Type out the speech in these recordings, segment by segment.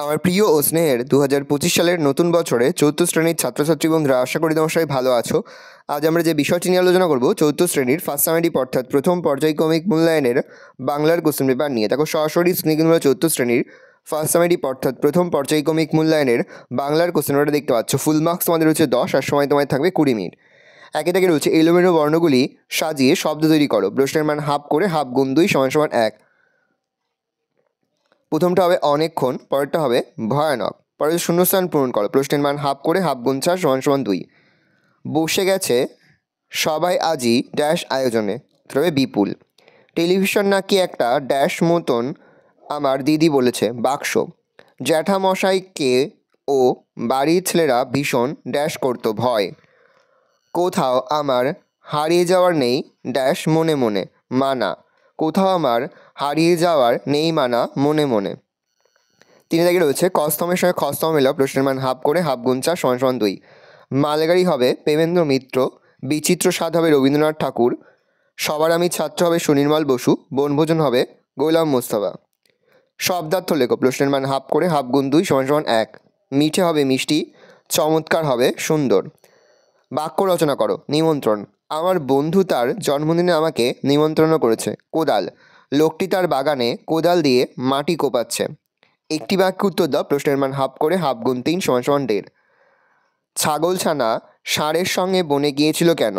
আমার প্রিয় ও স্নেহের 2025 সালের নতুন বছরে চতুর্থ শ্রেণীর ছাত্রছাত্রী বন্ধুরা, আশা করি তোমার সবাই ভালো আছো। আজ আমরা যে বিষয়টি নিয়ে আলোচনা করব চতুর্থ শ্রেণীর ফার্স্ট সামেটিভ অর্থাৎ প্রথম পর্যায়ক্রমিক মূল্যায়নের বাংলার কোশ্চেন পেপার নিয়ে। দেখো সরাসরি স্ক্রিনে কিন্তু চতুর্থ শ্রেণীর ফার্স্ট সামেটিভ অর্থাৎ প্রথম পর্যায়ক্রমিক মূল্যায়নের বাংলার কোশ্চেন পেপারটা দেখতে পাচ্ছ। ফুল মার্কস তোমাদের হচ্ছে 10 আর সময় তোমায় থাকবে 20 মিনিট। একে থেকে রয়েছে এলোমেলো বর্ণগুলি সাজিয়ে শব্দ তৈরি করো। প্রশ্নের মান হাফ করে হাফ গুণ 2 = 1। প্রথমটা হবে অনেকক্ষণ, পরেরটা হবে ভয়ানক। পরে শূন্যস্থান পূরণ করো। প্রশ্নের মান হাফ করে হাফ গুণ 4 = 2। বসে গেছে সবাই আজই ড্যাশ আয়োজনে, তবে বিপুল। টেলিভিশন নাকি একটা ড্যাশ মতন আমার দিদি বলেছে, বাক্স। জ্যাঠামশাইকে ও বাড়ির ছেলেরা ভীষণ ড্যাশ করতো, ভয়। কোথাও আমার হারিয়ে যাওয়ার নেই ড্যাশ মনে মনে, মানা। কোথাও আমার হারিয়ে যাওয়ার নেই মানা মনে মনে। 3 দাগে রয়েছে কস্তমের সঙ্গে খস্তম মেলাও। প্রশ্নের মান হাফ করে হাফ গুণ 4 = 2। মালগাড়ি হবে প্রেমেন্দ্র মিত্র, বিচিত্র স্বাদ হবে রবীন্দ্রনাথ ঠাকুর, সবার আমি ছাত্র হবে সুনির্মল বসু, বনভোজন হবে গোলাম মোস্তফা। শব্দার্থ লেখো। প্রশ্নের মান হাফ করে হাফ গুণ 2 = 1। মিঠে হবে মিষ্টি, চমৎকার হবে সুন্দর। বাক্য রচনা করো। নিমন্ত্রণ। আমার বন্ধু তার জন্মদিনে আমাকে নিমন্ত্রণ করেছে, কোদাল। লোকটি তার বাগানে কোদাল দিয়ে মাটি কোপাচ্ছে। একটি বাক্য উত্তর দাও। প্রশ্নের মান হাফ করে হাফ গুণ 3 = 1.5। ছাগলছানা ষাঁড়ের সঙ্গে বনে গিয়েছিল কেন?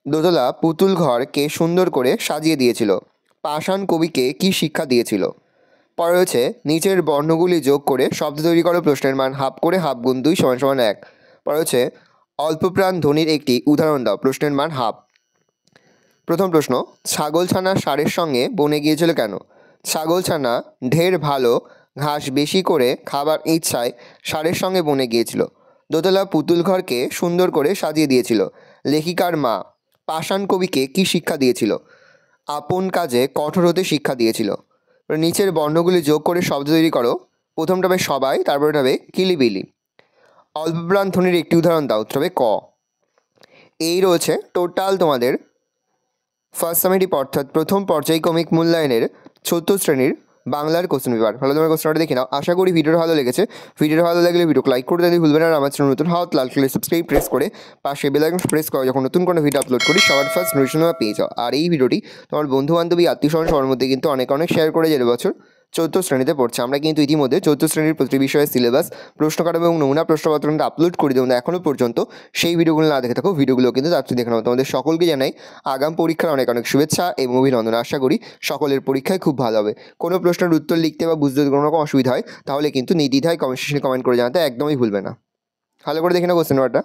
দোতলা পুতুল ঘরকে সুন্দর করে সাজিয়ে দিয়েছিল। পাষাণ কবিকে কি শিক্ষা দিয়েছিল? পরে রয়েছে নিচের বর্ণগুলি যোগ করে শব্দ তৈরি করো। প্রশ্নের মান হাফ করে হাফ গুণ 2 = 1। পরে রয়েছে অল্পপ্রাণ ধ্বনির একটি উদাহরণ দাও। প্রশ্নের মান হাফ। প্রথম প্রশ্ন, ছাগলছানা ষাঁড়ের সঙ্গে বনে গিয়েছিল কেন? ছাগলছানা ঢের ভালো ঘাস বেশি করে খাবার ইচ্ছায় ষাঁড়ের সঙ্গে বনে গিয়েছিল। দোতলা পুতুল ঘরকে সুন্দর করে সাজিয়ে দিয়েছিল। লেখিকার মা পাষাণ কবিকে কি শিক্ষা দিয়েছিল? আপন কাজে কঠোর হতে শিক্ষা দিয়েছিল। নিচের বর্ণগুলি যোগ করে শব্দ তৈরি করো। প্রথমটা হবে সবাই, তারপরে হবে কিলিবিলি। অল্পপ্রাণ ধ্বনির একটি উদাহরণ দাও, উত্তর হবে ক। এই রয়েছে টোটাল তোমাদের ফার্স্ট সামেটিভ অর্থাৎ প্রথম পর্যায়ক্রমিক মূল্যায়নের চতুর্থ শ্রেণীর বাংলার কোশ্চেন পেপার। ভালো, তোমার কোশ্চেনটা দেখে নাও। আশা করি ভিডিওটা ভালো লেগেছে। ভিডিওটা ভালো লাগলে ভিডিওকে লাইক করতে দিতে ভুলবেন না। আর আমার চ্যানেল নতুন হাত লাল কালার সাবস্ক্রাইব প্রেস করে পাশে বেল আইকন প্রেস করো, যখন নতুন কোনো ভিডিও আপলোড করি সবার ফার্স্ট নোটিফিকেশন পেয়ে যাও। আর এই ভিডিওটি তোমার বন্ধু বান্ধবী আত্মীয় স্বজন সবার মধ্যে কিন্তু অনেক শেয়ার করে যে বছর চতুর্থ শ্রেণীতে পড়ছে। আমরা কিন্তু ইতিমধ্যে চতুর্থ শ্রেণীর প্রতি বিষয়ের সিলেবাস, প্রশ্নকাঠামো এবং নমুনা প্রশ্নপত্রটা আপলোড করে দেবো। এখনও পর্যন্ত সেই ভিডিওগুলো না দেখে থাকো, ভিডিওগুলো কিন্তু তাড়াতাড়ি দেখে নাও। তোমাদের সকলকে জানাই আগাম পরীক্ষার অনেক শুভেচ্ছা এবং অভিনন্দন। আশা করি সকলের পরীক্ষায় খুব ভালো হবে। কোনো প্রশ্নের উত্তর লিখতে বা বুঝতে কোনো রকম অসুবিধা হয় তাহলে কিন্তু নির্দ্বিধায় কমেন্ট সেকশনে কমেন্ট করে জানাতে একদমই ভুলবে না। ভালো করে দেখে নাও কোশ্চেন পেপারটা।